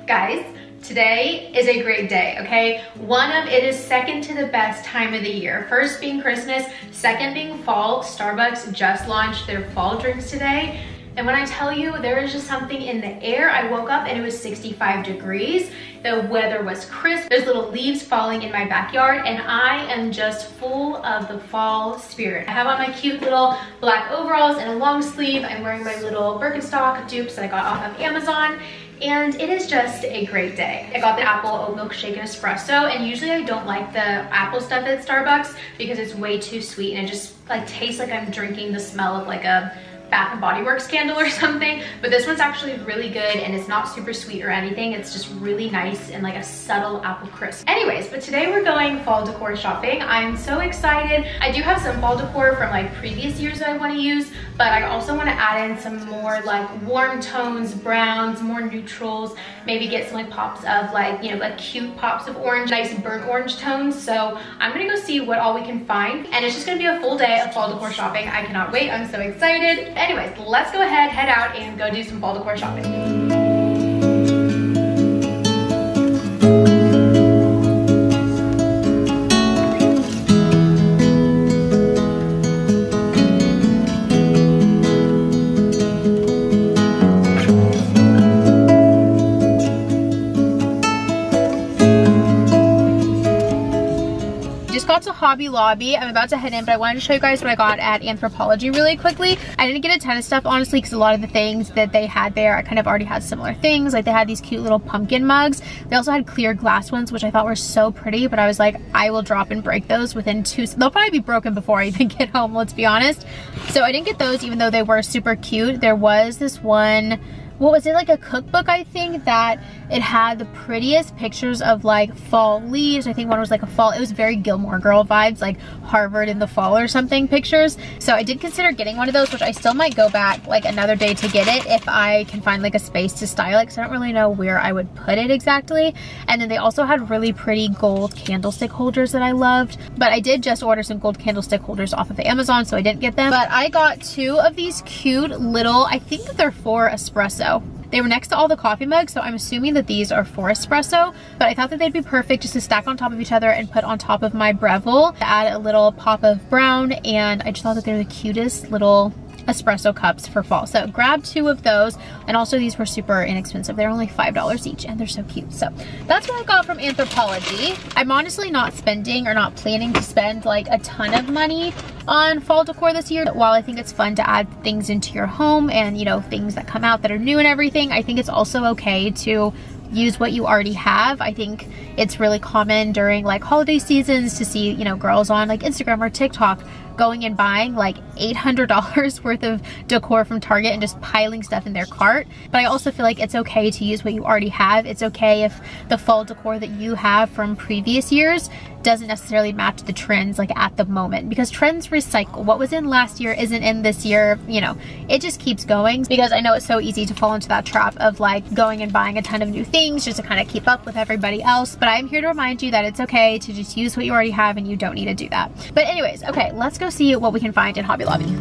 Guys, today is a great day, okay? It is second to the best time of the year. First being Christmas, second being fall. Starbucks just launched their fall drinks today. And when I tell you, there is just something in the air. I woke up and it was 65 degrees. The weather was crisp. There's little leaves falling in my backyard and I am just full of the fall spirit. I have on my cute little black overalls and a long sleeve. I'm wearing my little Birkenstock dupes that I got off of Amazon. And it is just a great day. I got the apple oat milk shake and espresso, and usually I don't like the apple stuff at Starbucks because it's way too sweet and it just like tastes like I'm drinking the smell of like a Bath and Body Works candle or something. But this one's actually really good and it's not super sweet or anything. It's just really nice and like a subtle apple crisp. Anyways, but today we're going fall decor shopping. I'm so excited. I do have some fall decor from like previous years that I want to use, but I also want to add in some more like warm tones, browns, more neutrals, maybe get some like pops of like, you know, like cute pops of orange, nice burnt orange tones. So I'm gonna go see what all we can find, and it's just gonna be a full day of fall decor shopping. I cannot wait. I'm so excited. Anyways, let's go ahead, head out and go do some fall decor shopping. Hobby Lobby. I'm about to head in, but I wanted to show you guys what I got at Anthropology really quickly. I didn't get a ton of stuff, honestly, because a lot of the things that they had there, I kind of already had similar things. Like they had these cute little pumpkin mugs. They also had clear glass ones, which I thought were so pretty, but I was like, I will drop and break those within they'll probably be broken before I even get home, let's be honest. So I didn't get those, even though they were super cute. There was this one, what was it, like a cookbook, I think, that it had the prettiest pictures of like fall leaves. I think one was like a fall, it was very Gilmore Girl vibes, like Harvard in the fall or something pictures. So I did consider getting one of those, which I still might go back like another day to get it if I can find like a space to style it, because I don't really know where I would put it exactly. And then they also had really pretty gold candlestick holders that I loved, but I did just order some gold candlestick holders off of Amazon, so I didn't get them. But I got two of these cute little, I think that they're for espresso. They were next to all the coffee mugs, so I'm assuming that these are for espresso, but I thought that they'd be perfect just to stack on top of each other and put on top of my Breville to add a little pop of brown, and I just thought that they're the cutest little espresso cups for fall. So grab two of those, and also these were super inexpensive. They're only $5 each and they're so cute. So that's what I got from Anthropology. I'm honestly not spending or not planning to spend like a ton of money on fall decor this year. While I think it's fun to add things into your home and, you know, things that come out that are new and everything, I think it's also okay to use what you already have. I think it's really common during like holiday seasons to see, you know, girls on like Instagram or TikTok going and buying like $800 worth of decor from Target and just piling stuff in their cart. But I also feel like it's okay to use what you already have. It's okay if the fall decor that you have from previous years doesn't necessarily match the trends like at the moment, because trends recycle. What was in last year isn't in this year, you know, it just keeps going. Because I know it's so easy to fall into that trap of like going and buying a ton of new things just to kind of keep up with everybody else. But I'm here to remind you that it's okay to just use what you already have and you don't need to do that. But anyways, okay, let's go see what we can find in Hobby Lobby.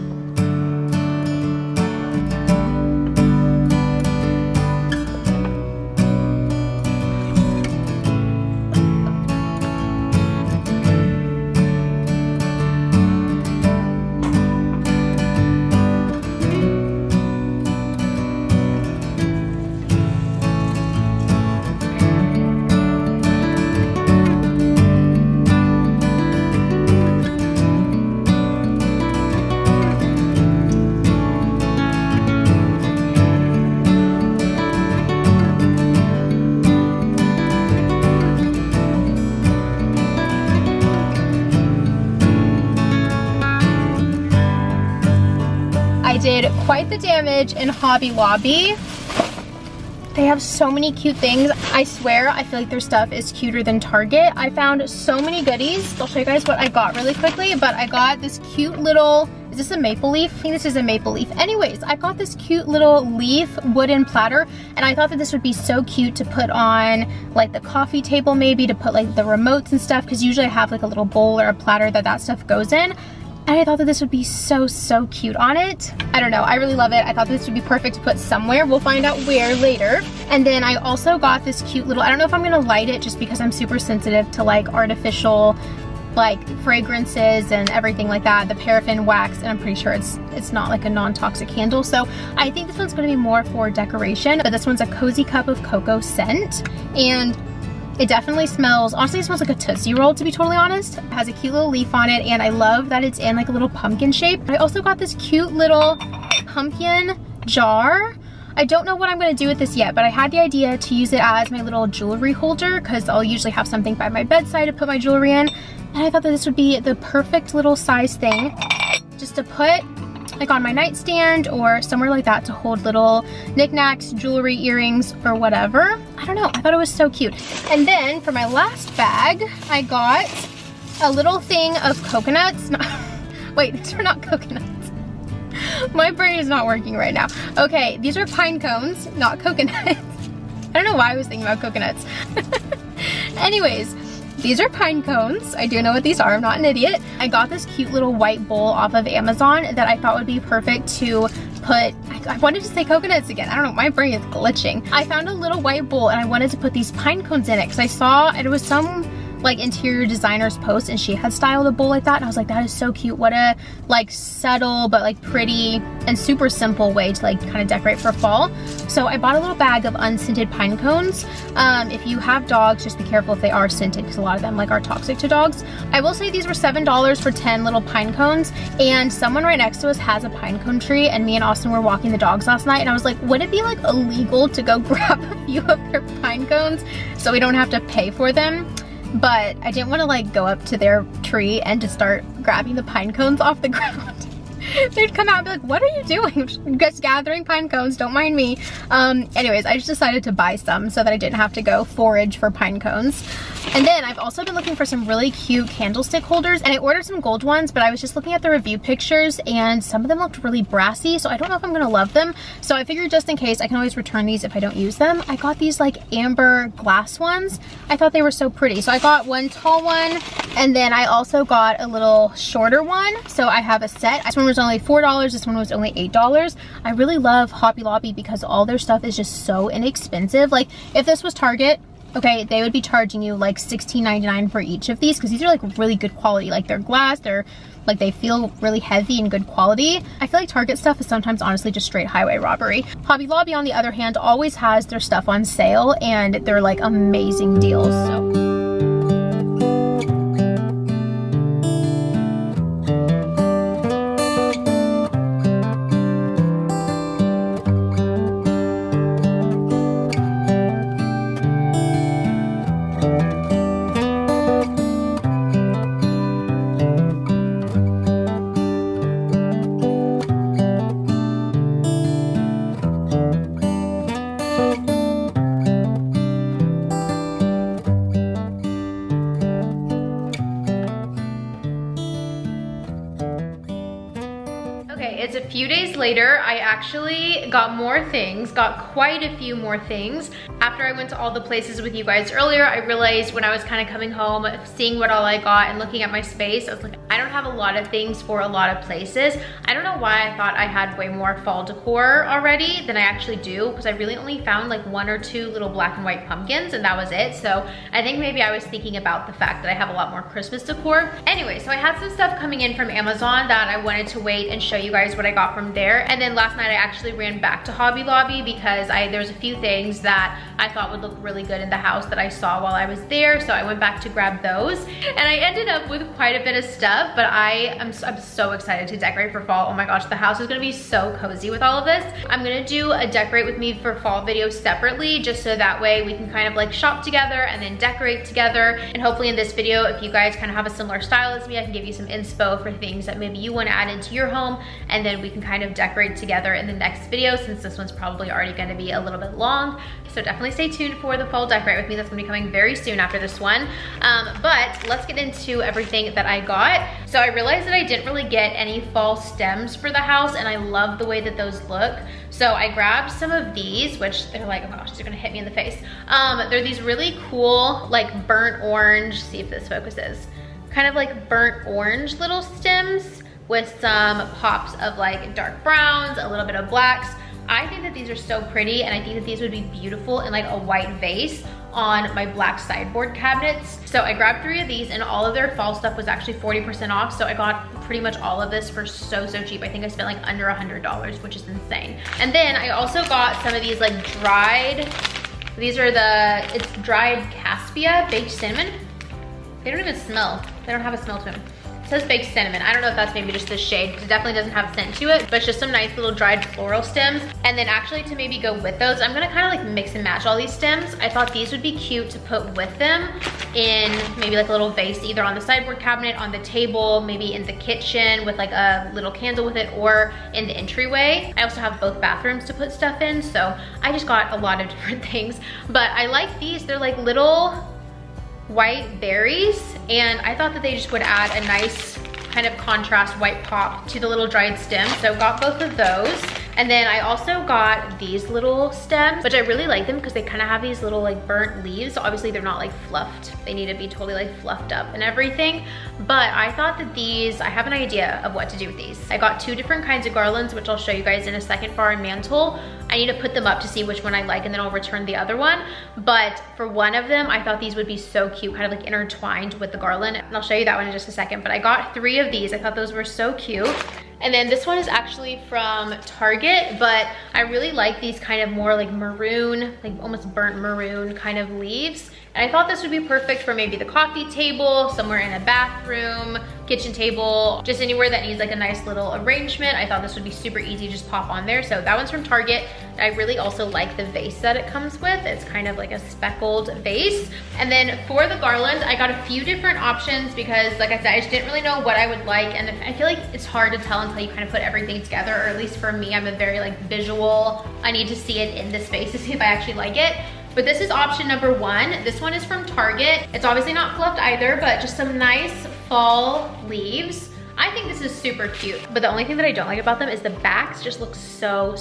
Did quite the damage in Hobby Lobby. They have so many cute things. I swear, I feel like their stuff is cuter than Target. I found so many goodies. I'll show you guys what I got really quickly, but I got this cute little, is this a maple leaf? I think this is a maple leaf. Anyways, I got this cute little leaf wooden platter, and I thought that this would be so cute to put on like the coffee table, maybe to put like the remotes and stuff, because usually I have like a little bowl or a platter that stuff goes in. And I thought that this would be so, so cute on it. I don't know, I really love it. I thought this would be perfect to put somewhere. We'll find out where later. And then I also got this cute little, I don't know if I'm gonna light it just because I'm super sensitive to like artificial like fragrances and everything like that, the paraffin wax, and I'm pretty sure it's not like a non-toxic candle. So I think this one's gonna be more for decoration, but this one's a Cozy Cup of Cocoa scent. And it definitely smells, honestly it smells like a Tootsie Roll, to be totally honest. It has a cute little leaf on it, and I love that it's in like a little pumpkin shape. I also got this cute little pumpkin jar. I don't know what I'm gonna do with this yet, but I had the idea to use it as my little jewelry holder because I'll usually have something by my bedside to put my jewelry in. And I thought that this would be the perfect little size thing just to put like on my nightstand or somewhere like that to hold little knickknacks, jewelry, earrings, or whatever. I don't know, I thought it was so cute. And then for my last bag, I got a little thing of coconuts. Wait, these are not coconuts. My brain is not working right now. Okay, these are pine cones, not coconuts. I don't know why I was thinking about coconuts. Anyways, these are pine cones. I do know what these are, I'm not an idiot. I got this cute little white bowl off of Amazon that I thought would be perfect to put, I wanted to say coconuts again. I don't know, my brain is glitching. I found a little white bowl and I wanted to put these pine cones in it because I saw it was some like interior designer's post and she had styled a bowl like that, and I was like, that is so cute. What a like subtle but like pretty and super simple way to like kind of decorate for fall. So I bought a little bag of unscented pine cones. If you have dogs, just be careful if they are scented because a lot of them like are toxic to dogs. I will say these were $7 for 10 little pine cones, and someone right next to us has a pine cone tree, and me and Austin were walking the dogs last night and I was like, would it be like illegal to go grab a few of their pine cones so we don't have to pay for them? But I didn't want to like go up to their tree and just start grabbing the pine cones off the ground. They'd come out and be like, what are you doing? I'm just gathering pine cones, don't mind me. Anyways, I just decided to buy some so that I didn't have to go forage for pine cones. And then I've also been looking for some really cute candlestick holders, and I ordered some gold ones, but I was just looking at the review pictures and some of them looked really brassy, so I don't know if I'm gonna love them. So I figured just in case, I can always return these if I don't use them. I got these like amber glass ones. I thought they were so pretty. So I got one tall one, and then I also got a little shorter one. So I have a set. This one was only $4, this one was only $8. I really love Hobby Lobby because all their stuff is just so inexpensive. Like if this was Target, okay, they would be charging you like $16.99 for each of these because these are like really good quality. Like they're glass, they're like they feel really heavy and good quality. I feel like Target stuff is sometimes honestly just straight highway robbery. Hobby Lobby on the other hand always has their stuff on sale and they're like amazing deals. So it's a few days later. I actually got more things, got quite a few more things. After I went to all the places with you guys earlier, I realized when I was kind of coming home, seeing what all I got and looking at my space, I was like, I don't have a lot of things for a lot of places. I don't know why I thought I had way more fall decor already than I actually do, because I really only found like 1 or 2 little black and white pumpkins and that was it. So I think maybe I was thinking about the fact that I have a lot more Christmas decor. Anyway, so I had some stuff coming in from Amazon that I wanted to wait and show you guys what I got from there. And then last night I actually ran back to Hobby Lobby because there's a few things that I thought would look really good in the house that I saw while I was there. So I went back to grab those and I ended up with quite a bit of stuff, but I'm so excited to decorate for fall. Oh my gosh, the house is gonna be so cozy with all of this. I'm gonna do a decorate with me for fall video separately, just so that way we can kind of like shop together and then decorate together. And hopefully in this video, if you guys kind of have a similar style as me, I can give you some inspo for things that maybe you want to add into your home, and then we can kind of decorate together in the next video, since this one's probably already gonna be a little bit long. So definitely stay tuned for the fall decorate with me. That's gonna be coming very soon after this one. But let's get into everything that I got. So I realized that I didn't really get any fall stems for the house, and I love the way that those look. So I grabbed some of these, which they're like, oh gosh, they're gonna hit me in the face. They're these really cool, like burnt orange, see if this focuses, kind of like burnt orange little stems. with some pops of like dark browns, a little bit of blacks. I think that these are so pretty, and I think that these would be beautiful in like a white vase on my black sideboard cabinets. So I grabbed 3 of these, and all of their fall stuff was actually 40% off. So I got pretty much all of this for so cheap. I think I spent like under $100, which is insane. And then I also got some of these like dried, it's dried Caspia baked cinnamon. They don't even smell. They don't have a smell to them. It says baked cinnamon. I don't know if that's maybe just the shade, because it definitely doesn't have scent to it, but it's just some nice little dried floral stems. And then actually to maybe go with those, I'm gonna kind of like mix and match all these stems. I thought these would be cute to put with them in maybe like a little vase, either on the sideboard cabinet, on the table, maybe in the kitchen with like a little candle with it, or in the entryway. I also have both bathrooms to put stuff in, so I just got a lot of different things. But I like these. They're like little white berries, and I thought that they just would add a nice kind of contrast white pop to the little dried stems. So got both of those. And then I also got these little stems, which I really like them because they kind of have these little like burnt leaves. So obviously they're not like fluffed. They need to be totally like fluffed up and everything. But I thought that these, I have an idea of what to do with these. I got 2 different kinds of garlands, which I'll show you guys in a second for our mantle. I need to put them up to see which one I like, and then I'll return the other one. But for one of them, I thought these would be so cute, kind of like intertwined with the garland. And I'll show you that one in just a second. But I got 3 of these. I thought those were so cute. And then this one is actually from Target, but I really like these kind of more like maroon, like almost burnt maroon kind of leaves. And I thought this would be perfect for maybe the coffee table, somewhere in a bathroom, kitchen table, just anywhere that needs like a nice little arrangement. I thought this would be super easy to just pop on there. So that one's from Target. I really also like the vase that it comes with. It's kind of like a speckled vase. And then for the garland, I got a few different options because like I said, I just didn't really know what I would like. And I feel like it's hard to tell until you kind of put everything together, or at least for me, I'm a very like visual, I need to see it in the space to see if I actually like it. But this is option number 1. This one is from Target. It's obviously not fluffed either, but just some nice fall leaves. I think this is super cute, but the only thing that I don't like about them is the backs just look so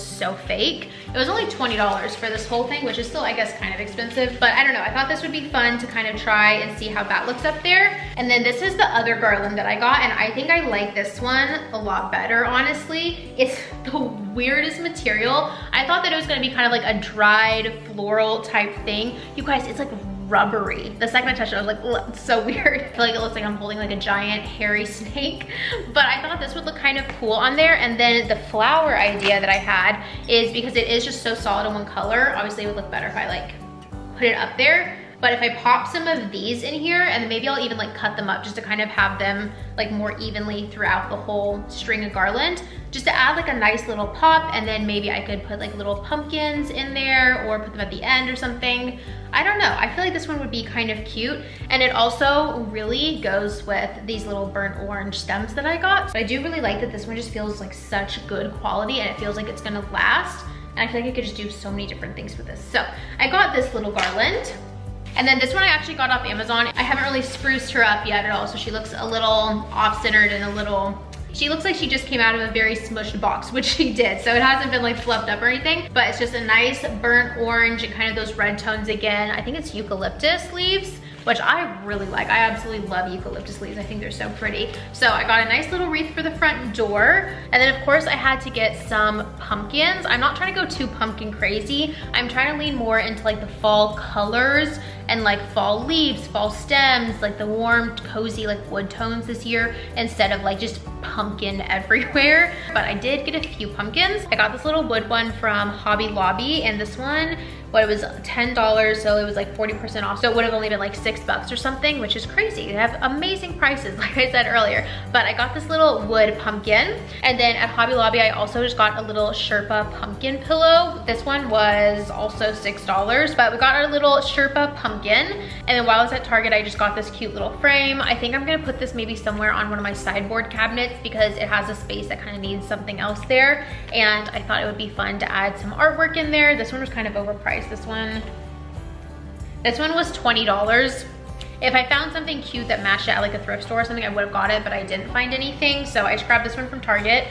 fake. It was only $20 for this whole thing, which is still, I guess, kind of expensive, but I don't know. I thought this would be fun to kind of try and see how that looks up there. And then this is the other garland that I got, and I think I like this one a lot better, honestly. It's the weirdest material. I thought that it was gonna be kind of like a dried floral type thing. You guys, it's like rubbery. The second I touched it, I was like, ugh, it's so weird. I feel like it looks like I'm holding like a giant hairy snake. But I thought this would look kind of cool on there. And then the flower idea that I had is because it is just so solid in one color, obviously it would look better if I like put it up there. But if I pop some of these in here, and maybe I'll even like cut them up just to kind of have them like more evenly throughout the whole string of garland, just to add like a nice little pop. And then maybe I could put like little pumpkins in there or put them at the end or something. I don't know, I feel like this one would be kind of cute. And it also really goes with these little burnt orange stems that I got. So I do really like that this one just feels like such good quality, and it feels like it's gonna last. And I feel like I could just do so many different things with this. So I got this little garland. And then this one I actually got off Amazon. I haven't really spruced her up yet at all, so she looks a little off-centered and a little, she looks like she just came out of a very smushed box, which she did. So it hasn't been like fluffed up or anything, but it's just a nice burnt orange and kind of those red tones again. I think it's eucalyptus leaves, which I really like. I absolutely love eucalyptus leaves. I think they're so pretty. So I got a nice little wreath for the front door. And then of course I had to get some pumpkins. I'm not trying to go too pumpkin crazy. I'm trying to lean more into like the fall colors and like fall leaves, fall stems, like the warm, cozy, like wood tones this year, instead of like just pumpkin everywhere. But I did get a few pumpkins. I got this little wood one from Hobby Lobby, and this one, it was $10, so it was like 40% off. So it would have only been like $6 or something, which is crazy. They have amazing prices, like I said earlier. But I got this little wood pumpkin. And then at Hobby Lobby, I also just got a little Sherpa pumpkin pillow. This one was also $6, but we got our little Sherpa pumpkin. And then while I was at Target, I just got this cute little frame. I think I'm gonna put this maybe somewhere on one of my sideboard cabinets because it has a space that kind of needs something else there. And I thought it would be fun to add some artwork in there. This one was kind of overpriced. This one was $20. If I found something cute that matched it at like a thrift store or something, I would have got it, but I didn't find anything. So I just grabbed this one from Target.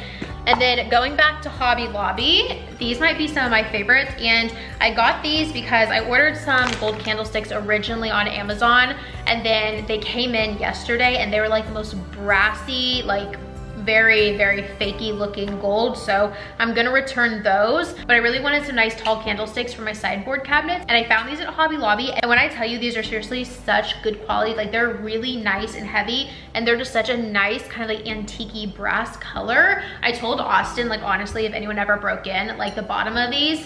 And then going back to Hobby Lobby, these might be some of my favorites. And I got these because I ordered some gold candlesticks originally on Amazon. And then they came in yesterday and they were like the most brassy, like very, very fakey looking gold. So I'm gonna return those. But I really wanted some nice tall candlesticks for my sideboard cabinets. And I found these at Hobby Lobby. And when I tell you, these are seriously such good quality. Like they're really nice and heavy. And they're just such a nice kind of like antique-y brass color. I told Austin, like honestly, if anyone ever broke in, like the bottom of these,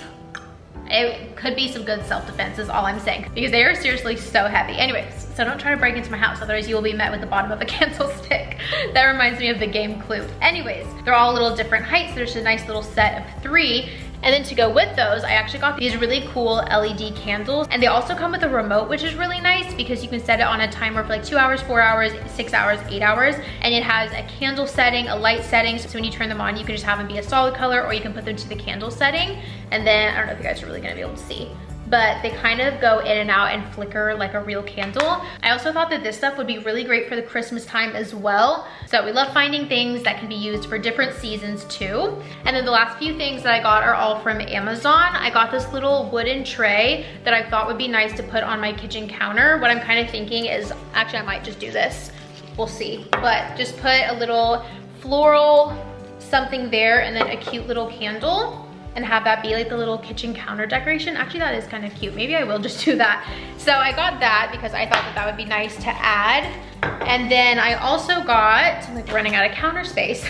it could be some good self-defense is all I'm saying, because they are seriously so heavy. Anyways, so don't try to break into my house, otherwise you will be met with the bottom of a candlestick. That reminds me of the game Clue. Anyways, they're all a little different heights. There's a nice little set of 3. And then to go with those, I actually got these really cool LED candles. And they also come with a remote, which is really nice because you can set it on a timer for like 2 hours, 4 hours, 6 hours, 8 hours. And it has a candle setting, a light setting. So when you turn them on, you can just have them be a solid color, or you can put them to the candle setting. And then, I don't know if you guys are really gonna be able to see, but they kind of go in and out and flicker like a real candle. I also thought that this stuff would be really great for the Christmas time as well. So we love finding things that can be used for different seasons too. And then the last few things that I got are all from Amazon. I got this little wooden tray that I thought would be nice to put on my kitchen counter. What I'm kind of thinking is, actually I might just do this. We'll see. But just put a little floral something there and then a cute little candle, and have that be like the little kitchen counter decoration. Actually, that is kind of cute. Maybe I will just do that. So I got that because I thought that that would be nice to add. And then I also got, I'm like running out of counter space.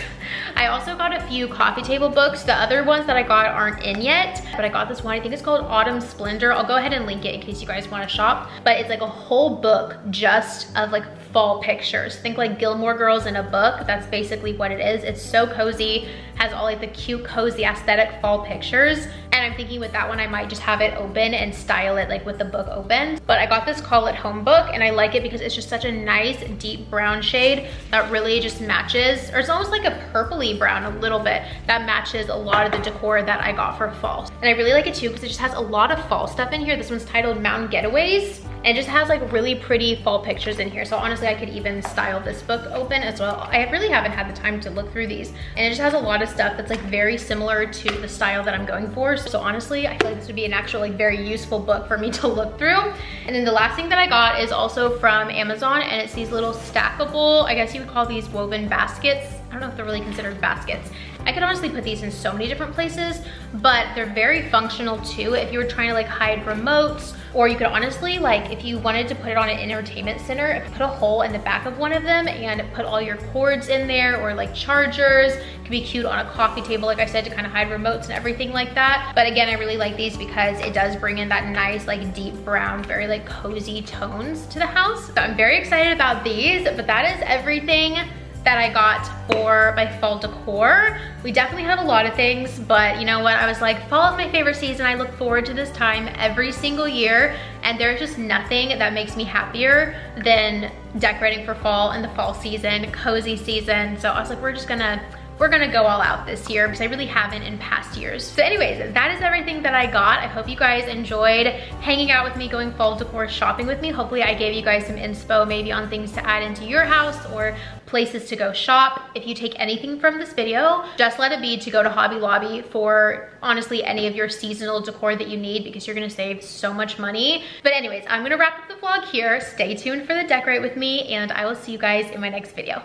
I also got a few coffee table books. The other ones that I got aren't in yet, but I got this one. I think it's called Autumn Splendor. I'll go ahead and link it in case you guys want to shop. But it's like a whole book just of like fall pictures. Think like Gilmore Girls in a book. That's basically what it is. It's so cozy, has all like the cute, cozy, aesthetic fall pictures. And I'm thinking with that one, I might just have it open and style it like with the book open. But I got this Call It Home book, and I like it because it's just such a nice deep brown shade that really just matches, or it's almost like a purpley brown a little bit, that matches a lot of the decor that I got for fall. And I really like it too because it just has a lot of fall stuff in here. This one's titled Mountain Getaways, and it just has like really pretty fall pictures in here. So honestly, I could even style this book open as well. I really haven't had the time to look through these, and it just has a lot of stuff that's like very similar to the style that I'm going for. So honestly, I feel like this would be an actual like very useful book for me to look through. And then the last thing that I got is also from Amazon, and it's these little stackable, I guess you would call these woven baskets. I don't know if they're really considered baskets. I could honestly put these in so many different places, but they're very functional too if you were trying to like hide remotes, or you could honestly, like if you wanted to put it on an entertainment center, put a hole in the back of one of them and put all your cords in there, or like chargers. It could be cute on a coffee table, like I said, to kind of hide remotes and everything like that. But again, I really like these because it does bring in that nice like deep brown, very like cozy tones to the house. So I'm very excited about these, but that is everything that I got for my fall decor. We definitely have a lot of things, but you know what? I was like, fall is my favorite season. I look forward to this time every single year, and there's just nothing that makes me happier than decorating for fall and the fall season, cozy season. So I was like, we're gonna go all out this year because I really haven't in past years. So anyways, that is everything that I got. I hope you guys enjoyed hanging out with me, going fall decor shopping with me. Hopefully I gave you guys some inspo maybe on things to add into your house or places to go shop. If you take anything from this video, just let it be to go to Hobby Lobby for honestly any of your seasonal decor that you need, because you're gonna save so much money. But anyways, I'm gonna wrap up the vlog here. Stay tuned for the decorate with me, and I will see you guys in my next video.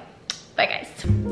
Bye guys.